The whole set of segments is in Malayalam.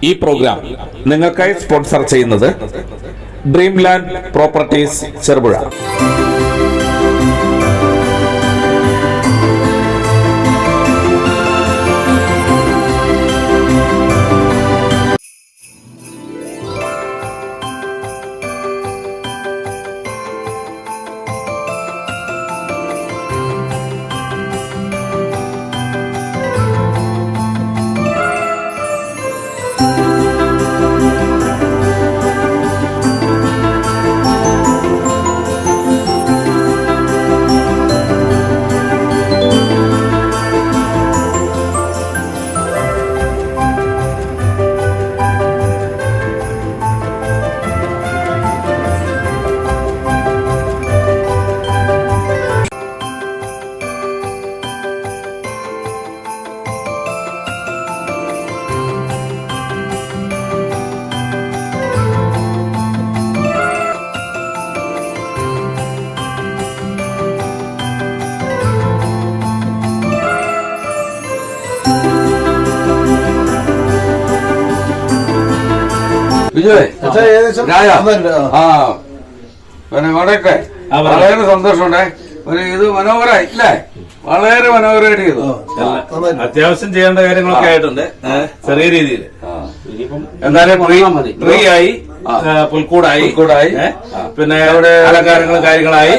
ഈ പ്രോഗ്രാം നിങ്ങൾക്കായി സ്പോൺസർ ചെയ്യുന്നത് ഡ്രീം ലാൻഡ് പ്രോപ്പർട്ടീസ് ചെറുപുഴ. വളരെ സന്തോഷമുണ്ടേ. ഇത് മനോഹരായി അല്ലേ? വളരെ മനോഹരമായിട്ട് ചെയ്തു. അത്യാവശ്യം ചെയ്യേണ്ട കാര്യങ്ങളൊക്കെ ആയിട്ടുണ്ട് ചെറിയ രീതിയിൽ. എന്തായാലും ട്രീ ആയി, പുൽക്കൂടായി, പിന്നെ അവിടെ അലങ്കാരങ്ങളും കാര്യങ്ങളായി.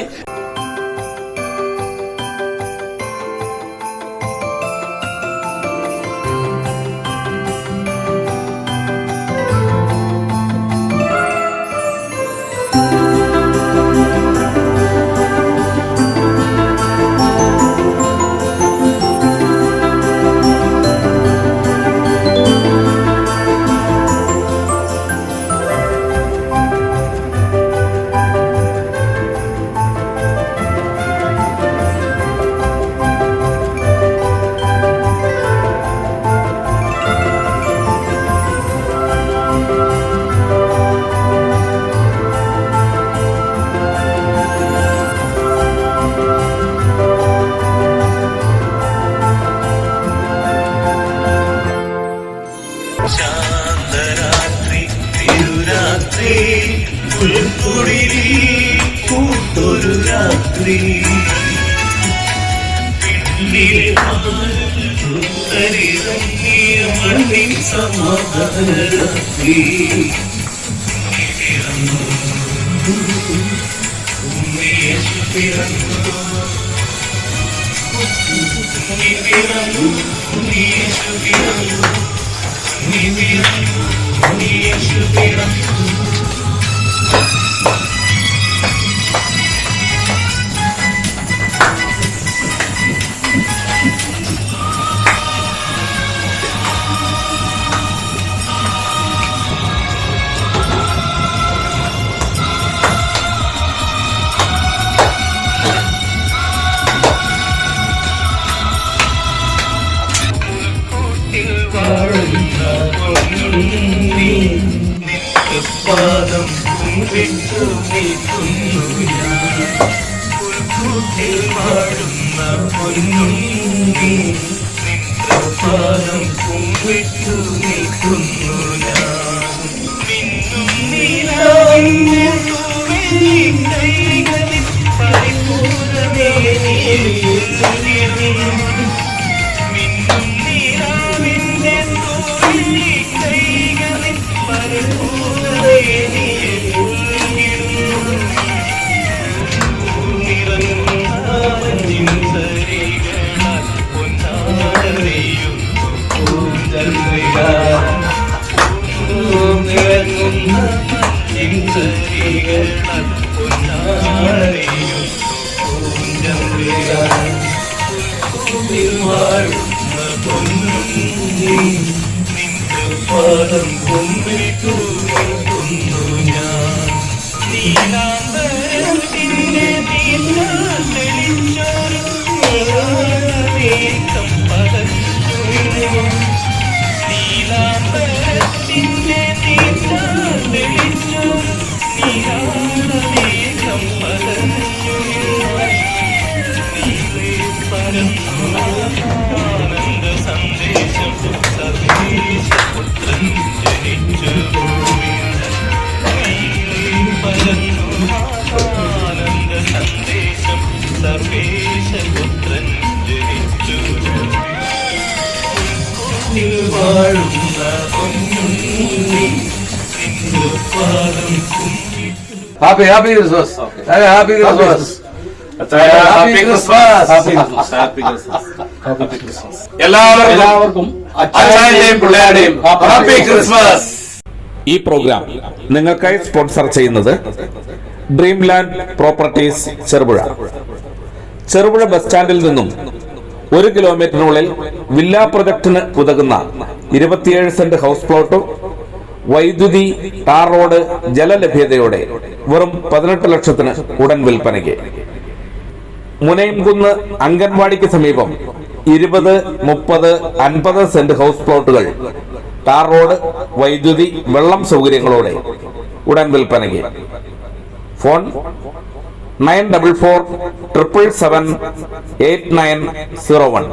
കൂട്ടൊരു രാത്രി മണ്ണിൻ സമാധാന രാത്രി പാദം കുമ്പിട്ടു നീക്കുന്നു ഞാൻ പുൽക്കൂട്ടിൽ പാടുന്ന പൊന്നുണ്ണി പാദം കുമ്പിട്ടു നീക്കുന്നു ഞാൻ മിന്നും നീലാവിൽ പരിപൂർണമേ മിന്നും നീലാവിന്റെ കൈകളിൽ പരിപൂർണമേ പാദം കൊമ്പിട്ടു നിൽക്കുന്നു ഞാൻ നീലാംബരത്തിന്റെ തെളിച്ചൊരു നീലാംബരത്തിന്റെ തെളിച്ചൊരു ആനന്ദ സന്ദേശം സതീശപുത്രൻ സർവേശപുത്രൻ ജനിച്ചു വാഴുന്ന പൊന്നുണ്ണി പാദം happy Christmas happy Christmas happy Christmas happy Christmas happy Christmas എല്ലാവർക്കും അച്ഛന്റെയും പിള്ളേരുടെയും ഹാപ്പി ക്രിസ്മസ്. ഈ പ്രോഗ്രാം നിങ്ങൾക്കായി സ്പോൺസർ ചെയ്യുന്നത് dream land properties Cherupuzha. Cherupuzha bus സ്റ്റാൻഡിൽ നിന്നും 1 കിലോമീറ്ററിനുള്ളിൽ വില്ലാ പ്രൊജക്ടിന് ഉതകുന്ന 27 സെന്റ് ഹൗസ് പ്ലോട്ടും വൈദ്യുതി, ടാർ റോഡ്, ജലലഭ്യതയോടെ വെറും 18 ലക്ഷത്തിന് ഉടൻ വിൽപ്പനയ്ക്ക്. മുനയംകുന്ന് അംഗൻവാടിക്ക് സമീപം 20, 30, 50 സെന്റ് ഹൗസ് പ്ലോട്ടുകൾ ടാർ റോഡ്, വൈദ്യുതി, വെള്ളം സൗകര്യങ്ങളോടെ ഉടൻ വിൽപ്പനയ്ക്ക്. ഫോൺ 9447778901.